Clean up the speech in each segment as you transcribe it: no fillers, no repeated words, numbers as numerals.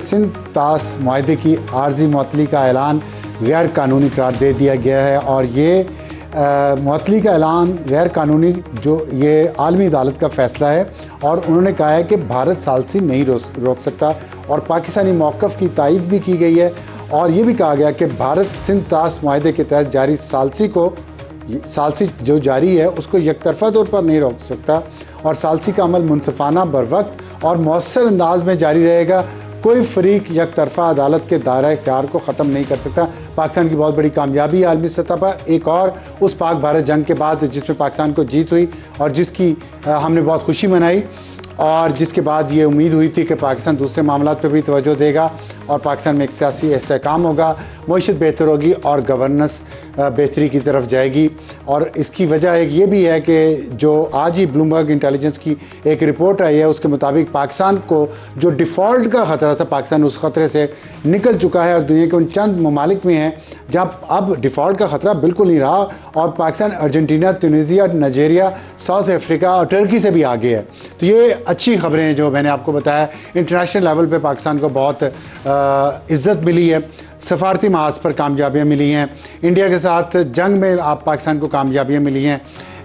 सिंध ताश मुआहदे की आर्जी मुअत्तली का ऐलान गैर कानूनी करार दे दिया गया है और ये मुअत्तली का ऐलान गैर कानूनी जो ये आलमी अदालत का फ़ैसला है और उन्होंने कहा है कि भारत सालसी नहीं रोक सकता और पाकिस्तानी मौक़िफ़ की तायद भी की गई है और ये भी कहा गया कि भारत सिंध ताश मुआहदे के तहत जारी सालसी जो जारी है उसको यकतरफ़ा तौर पर नहीं रोक सकता और सालसी का अमल मुनसिफ़ाना बरवक्त और मौसर अंदाज में जारी रहेगा। कोई फ़रीक यकतरफ़ा अदालत के दायरा इख्तियार को ख़त्म नहीं कर सकता। पाकिस्तान की बहुत बड़ी कामयाबी है आलमी सतह पर, एक और उस पाक भारत जंग के बाद जिसमें पाकिस्तान को जीत हुई और जिसकी हमने बहुत खुशी मनाई और जिसके बाद ये उम्मीद हुई थी कि पाकिस्तान दूसरे मामलात पर भी तवज्जो देगा और पाकिस्तान में एक सियासी इस्तेहकाम होगा, मईशत बेहतर होगी और गवर्नेंस बेहतरी की तरफ जाएगी। और इसकी वजह एक ये भी है कि जो आज ही ब्लूमबर्ग इंटेलिजेंस की एक रिपोर्ट आई है उसके मुताबिक पाकिस्तान को जो डिफ़ॉल्ट का ख़तरा था, पाकिस्तान उस ख़तरे से निकल चुका है और दुनिया के उन चंद ममालिक में है जहाँ अब डिफ़ॉल्ट का ख़तरा बिल्कुल नहीं रहा और Pakistan Argentina, Tunisia, Nigeria, South Africa और टर्की से भी आगे है। तो ये अच्छी ख़बरें हैं जो मैंने आपको बताया। इंटरनेशनल लेवल पे पाकिस्तान को बहुत इज़्ज़त मिली है, सफारती महाज पर कामयाबियाँ मिली हैं, इंडिया के साथ जंग में आप पाकिस्तान को कामयाबियाँ मिली हैं,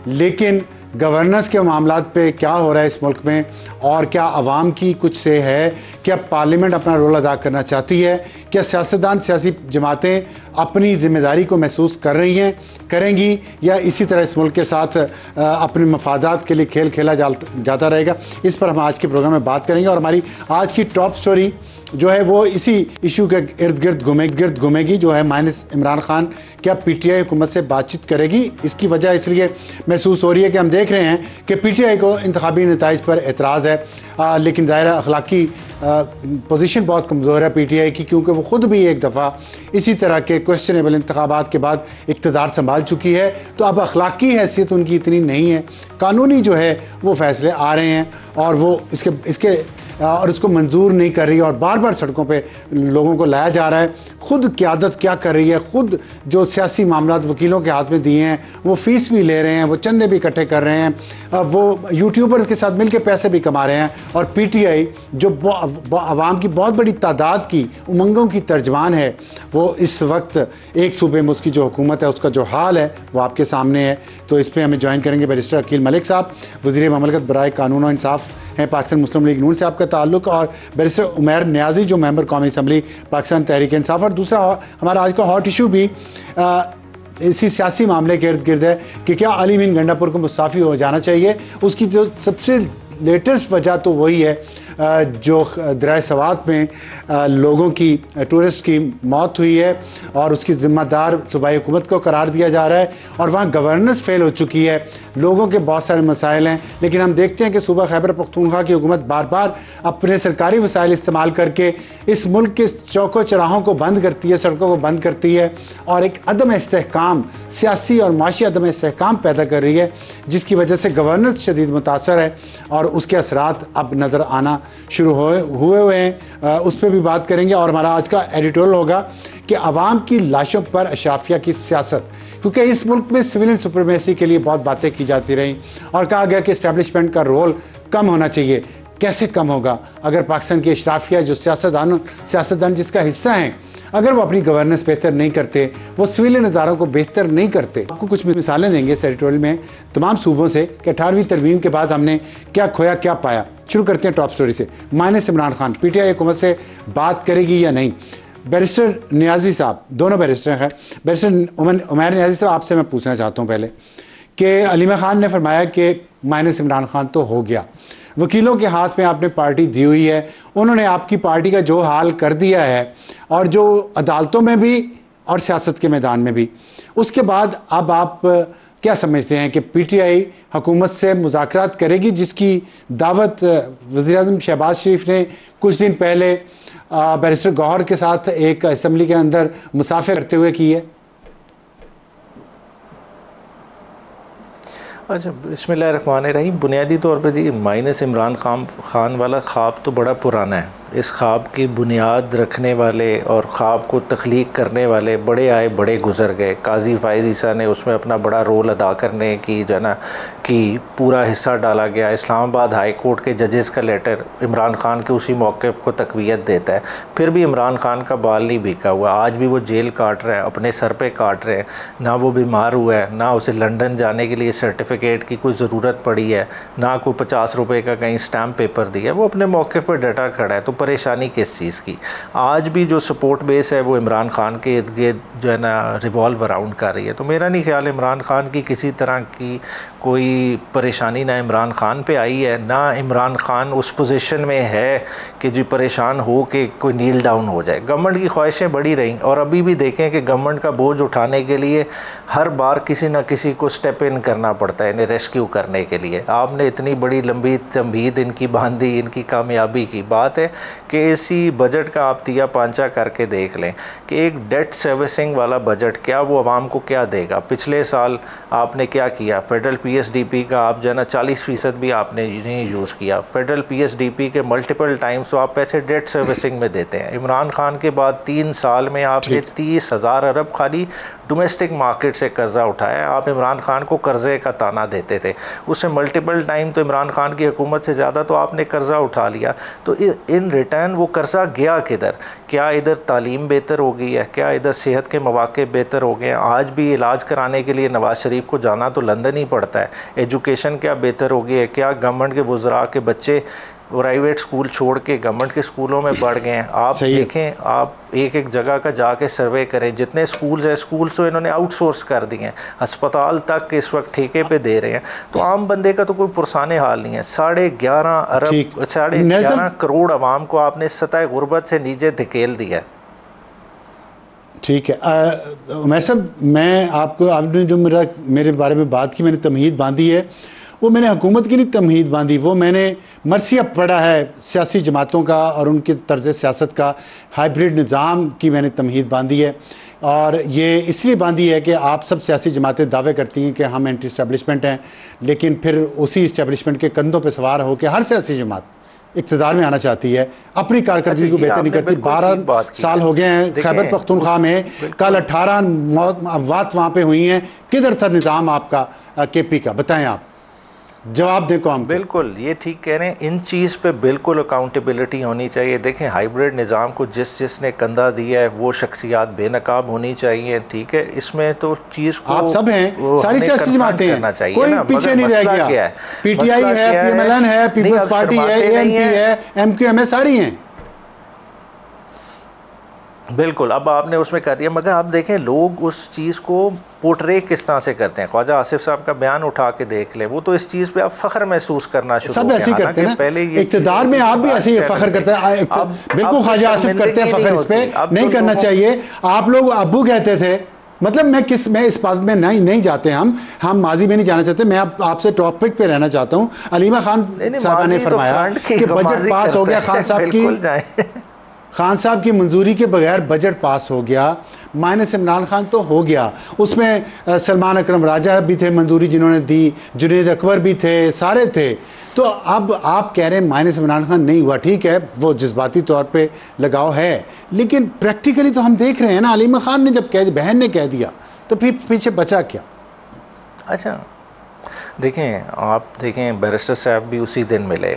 लेकिन गवर्नेंस के मामलात पे क्या हो रहा है इस मुल्क में और क्या आवाम की कुछ से है, क्या पार्लियामेंट अपना रोल अदा करना चाहती है, क्या सियासतदान सियासी जमातें अपनी ज़िम्मेदारी को महसूस कर रही हैं, करेंगी या इसी तरह इस मुल्क के साथ अपने मफादात के लिए खेल खेला जाता रहेगा। इस पर हम आज के प्रोग्राम में बात करेंगे और हमारी आज की टॉप स्टोरी जो है वो इसी इशू के इर्द गिर्द घूमेगी जो है माइनस इमरान खान क्या पीटीआई हुकूमत से बातचीत करेगी। इसकी वजह इसलिए महसूस हो रही है कि हम देख रहे हैं कि पीटीआई को इंतखाबी नताइज पर एतराज़ है, लेकिन ज़ाहिर अखलाकी पोजीशन बहुत कमज़ोर है पीटीआई की, क्योंकि वो ख़ुद भी एक दफ़ा इसी तरह के क्वेश्चनेबल इंतखाबात के बाद इक़्तिदार संभाल चुकी है। तो अब अखलाकी हैसियत उनकी इतनी नहीं है, कानूनी जो है वो फ़ैसले आ रहे हैं और वो इसके और उसको मंजूर नहीं कर रही और बार बार सड़कों पे लोगों को लाया जा रहा है। खुद क़यादत क्या कर रही है, खुद जो सियासी मामलात वकीलों के हाथ में दिए हैं वो फ़ीस भी ले रहे हैं, वो चंदे भी इकट्ठे कर रहे हैं, वो यूट्यूबर्स के साथ मिलकर पैसे भी कमा रहे हैं और पीटीआई जो आवाम की बहुत बड़ी तादाद की उमंगों की तर्जमान है वो इस वक्त एक सूबे में उसकी जो हुकूमत है उसका जो हाल है वो आपके सामने है। तो इस पर हमें ज्वाइन करेंगे बैरिस्टर अकील मलिक साहब, वज़ीर ममलकत बराए कानून और इंसाफ हैं, पाकिस्तान मुस्लिम लीग नून से आपका ताल्लुक़, और बैरिस्टर उमैर नियाज़ी जो मेंबर कौमी असम्बली पाकिस्तान तहरीक इंसाफ। और दूसरा हमारा आज का हॉट इशू भी इसी सियासी मामले के इर्द गिर्द है कि क्या अली मीन गंडापुर को मुस्ताफ़ी हो जाना चाहिए। उसकी जो सबसे लेटेस्ट वजह तो वही है जो दरिया सवात में लोगों की टूरिस्ट की मौत हुई है और उसकी ज़िम्मेदार सूबाई हुकूमत को करार दिया जा रहा है और वहाँ गवर्नेंस फेल हो चुकी है, लोगों के बहुत सारे मसाइल हैं। लेकिन हम देखते हैं कि सूबा खैबर पख्तूनख्वा की हुकूमत बार बार अपने सरकारी वसाइल इस्तेमाल करके इस मुल्क के चौकों चौराहों को बंद करती है, सड़कों को बंद करती है और एक अदम इस्तेहकाम, सियासी और माशी अदम इस्तेहकाम पैदा कर रही है, जिसकी वजह से गवर्नेंस शदीद मुतासर है और उसके असरात अब नज़र आना शुरू हुए हैं। उस पर भी बात करेंगे और हमारा आज का एडिटोरियल होगा कि आवाम की लाशों पर अशराफिया की सियासत, क्योंकि इस मुल्क में सिविलियन सुप्रीमेसी के लिए बहुत बातें की जाती रहीं और कहा गया कि इस्टेब्लिशमेंट का रोल कम होना चाहिए। कैसे कम होगा अगर पाकिस्तान की अशराफिया जो सियासतदान जिसका हिस्सा हैं, अगर वो अपनी गवर्नेंस बेहतर नहीं करते, वो सिविलियन इदारों को बेहतर नहीं करते। आपको कुछ मिसालें देंगे इस एडिटोरियल में तमाम सूबों से कि 18वीं तरमीम के बाद हमने क्या खोया क्या पाया। शुरू करते हैं टॉप स्टोरी से। माइनस इमरान खान पीटीआई हुकूमत से बात करेगी या नहीं। बैरिस्टर नियाज़ी साहब, दोनों बैरिस्टर हैं, बैरिस्टर उमैर नियाज़ी साहब आपसे मैं पूछना चाहता हूँ पहले कि अलीमा खान ने फरमाया कि माइनस इमरान खान तो हो गया, वकीलों के हाथ में आपने पार्टी दी हुई है, उन्होंने आपकी पार्टी का जो हाल कर दिया है और जो अदालतों में भी और सियासत के मैदान में भी, उसके बाद अब आप क्या समझते हैं कि पीटीआई हुकूमत से मुज़ाकरात करेगी, जिसकी दावत वज़ीर-ए-आज़म शहबाज शरीफ ने कुछ दिन पहले बैरिस्टर गौहर के साथ एक असम्बली के अंदर मुसाफिर करते हुए की है? अच्छा, बिस्मिल्लाहिर्रहमानिर्रहीम। बुनियादी तौर पर जी माइनस इमरान खान वाला ख्वाब तो बड़ा पुराना है इस ख्वाब की बुनियाद रखने वाले और ख्वाब को तख्लीक करने वाले बड़े आए बड़े गुज़र गए। काजी फाइज़ ईसा ने उसमें अपना बड़ा रोल अदा करने की जो ना कि पूरा हिस्सा डाला गया। इस्लामाबाद हाई कोर्ट के जजेस का लेटर इमरान खान के उसी मौक़िफ़ को तक़वियत देता है। फिर भी इमरान खान का बाल नहीं भीगा हुआ, आज भी वो जेल काट रहा है, अपने सर पे काट रहे हैं। ना वो बीमार हुआ है, ना उसे लंदन जाने के लिए सर्टिफिकेट की कोई ज़रूरत पड़ी है, ना कोई 50 रुपये का कहीं स्टैम्प पेपर दिया, वो अपने मौके पर डटा खड़ा है। तो परेशानी किस चीज़ की? आज भी जो सपोर्ट बेस है वो इमरान खान के इर्द गिर्द जो है ना रिवॉल्व अराउंड कर रही है। तो मेरा नहीं ख्याल इमरान खान की किसी तरह की कोई परेशानी ना इमरान खान पे आई है, ना इमरान खान उस पोजीशन में है कि जो परेशान हो के कोई नील डाउन हो जाए। गवर्नमेंट की ख्वाहिशें बढ़ी रहीं और अभी भी देखें कि गवर्नमेंट का बोझ उठाने के लिए हर बार किसी न किसी को स्टेप इन करना पड़ता है इन्हें रेस्क्यू करने के लिए। आपने इतनी बड़ी लंबी तमहीद इनकी बांधी, इनकी कामयाबी की बात है कि इसी बजट का आप तिया पांचा करके देख लें कि एक डेट सर्विसिंग वाला बजट क्या वो आवाम को क्या देगा। पिछले साल आपने क्या किया, फेडरल PSDP का आप जो है ना 40% भी आपने नहीं यूज़ किया। फेडरल PSDP के मल्टीपल टाइम्स तो आप पैसे डेट सर्विसिंग में देते हैं। इमरान खान के बाद 3 साल में आपने 30,000 अरब खाली डोमेस्टिक मार्केट से कर्ज़ा उठाया। आप इमरान खान को कर्ज़े का ताना देते थे, उससे मल्टीपल टाइम तो इमरान खान की हुकूमत से ज़्यादा तो आपने कर्ज़ा उठा लिया। तो इन रिटर्न वो कर्ज़ा गया किधर? क्या इधर तालीम बेहतर हो गई है? क्या इधर सेहत के मौक़े बेहतर हो गए हैं? आज भी इलाज कराने के लिए नवाज़ शरीफ को जाना तो लंदन ही पड़ता है। एजुकेशन क्या बेहतर हो गई है? क्या गवर्नमेंट के वज़रा के बच्चे प्राइवेट स्कूल छोड़ के गवर्नमेंट के स्कूलों में बढ़ गए हैं? आप देखें, आप एक एक जगह का जाके सर्वे करें, जितने स्कूल्स हैं स्कूल्स तो इन्होंने आउटसोर्स कर दिए हैं, अस्पताल तक इस वक्त ठेके पे दे रहे हैं। तो आम बंदे का तो कोई पुरसाने हाल नहीं है। 11.5 करोड़ आवाम को आपने सतह गुर्बत से नीचे धकेल दिया। ठीक है उमैर साहब, मैं आपको, आपने जो मेरे बारे में बात की, मैंने तमहीद बांधी है, वो मैंने हुकूमत की नहीं तमहीद बांधी, वो मैंने मरसिया पढ़ा है सियासी जमातों का और उनके तर्ज सियासत का हाइब्रिड निज़ाम की मैंने तमहीद बांधी है। और ये इसलिए बांधी है कि आप सब सियासी जमातें दावे करती हैं कि हम एंटी इस्टेब्लिशमेंट हैं, लेकिन फिर उसी इस्टेब्लिशमेंट के कंधों पर सवार होकर हर सियासी जमात इक़्तिदार में आना चाहती है, अपनी कारकर्दगी को बेहतर नहीं करती। 12 साल हो गए हैं खैबर पख्तूनख्वा में, कल 18 अमवात वहाँ पे हुई हैं। किधर था निज़ाम आपका KP का? बताएं, आप जवाब दें कौन? बिल्कुल ये ठीक कह रहे हैं, इन चीज़ पे बिल्कुल अकाउंटेबिलिटी होनी चाहिए। देखें, हाइब्रिड निज़ाम को जिसने कंधा दिया है वो शख्सियात बेनकाब होनी चाहिए। ठीक है, इसमें तो चीज़ को आप सब हैं, सारी सियासी जमातें हैं, कोई पीछे नहीं रह गया। PTI है, PMLN है, पीपल्स पार्टी है, ANP है, MQM है, सारी हैं। बिल्कुल, अब आपने उसमें कर दिया, मगर आप देखें लोग उस चीज़ को पोर्ट्रे किस तरह से करते हैं। ख्वाजा आसिफ साहब का बयान उठा के देख लें, वो तो इस चीज़ पे आप फ़ख्र महसूस करना शुरू सब ऐसे करते हैं। पहले ये इक़्तिदार में आप भी ऐसे ही फ़ख्र करते हैं, बिल्कुल ख्वाजा आसिफ करते हैं फ़ख्र, इस पर नहीं करना चाहिए। आप लोग अब्बू कहते थे, मतलब मैं इस बात में नहीं जाते, हम माजी में नहीं जाना चाहते। मैं आपसे टॉपिक पे रहना चाहता हूँ। अलीमा खान साहब ने फरमाया कि बजट पास हो गया, खान साहब की मंजूरी के बगैर बजट पास हो गया, माइनस इमरान खान तो हो गया। उसमें सलमान अकरम राजा भी थे मंजूरी जिन्होंने दी, जुनेद अकबर भी थे, सारे थे। तो अब आप कह रहे हैं माइनस इमरान खान नहीं हुआ, ठीक है, वो जज्बाती तौर पे लगाव है, लेकिन प्रैक्टिकली तो हम देख रहे हैं ना, अलीमा खान ने जब कह दिया, बहन ने कह दिया, तो फिर पीछे बचा क्या? अच्छा देखें, आप देखें बैरिस्टर साहब भी उसी दिन मिले,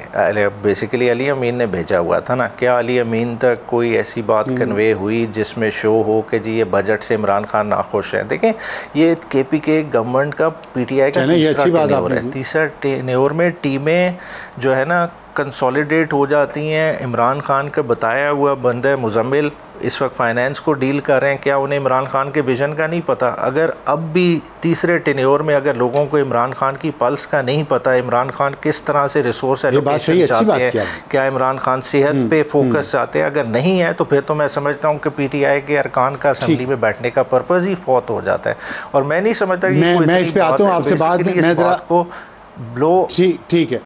बेसिकली अली अमीन ने भेजा हुआ था ना। क्या अली अमीन तक कोई ऐसी बात कन्वे हुई जिसमें शो हो कि जी ये बजट से इमरान खान नाखुश हैं? देखें, ये KPK गवर्नमेंट का PTI का तीसरा टेन्योर में टीमें जो है ना कंसोलिडेट हो जाती हैं। इमरान खान का बताया हुआ बंदा मुजम्मिल इस वक्त फाइनेंस को डील कर रहे हैं, क्या उन्हें इमरान खान के विजन का नहीं पता? अगर अब भी तीसरे टेन्योर में अगर लोगों को इमरान खान की पल्स का नहीं पता, इमरान खान किस तरह से रिसोर्स एलोकेशन चाहते हैं, क्या इमरान खान सेहत पे फोकस चाहते हैं, अगर नहीं है तो फिर तो मैं समझता हूँ कि PTI के अरकान का असेंबली में बैठने का पर्पज़ ही फौत हो जाता है। और मैं नहीं समझता कि मैं इस पे आता हूँ आपसे बात को ब्लो। ठीक है,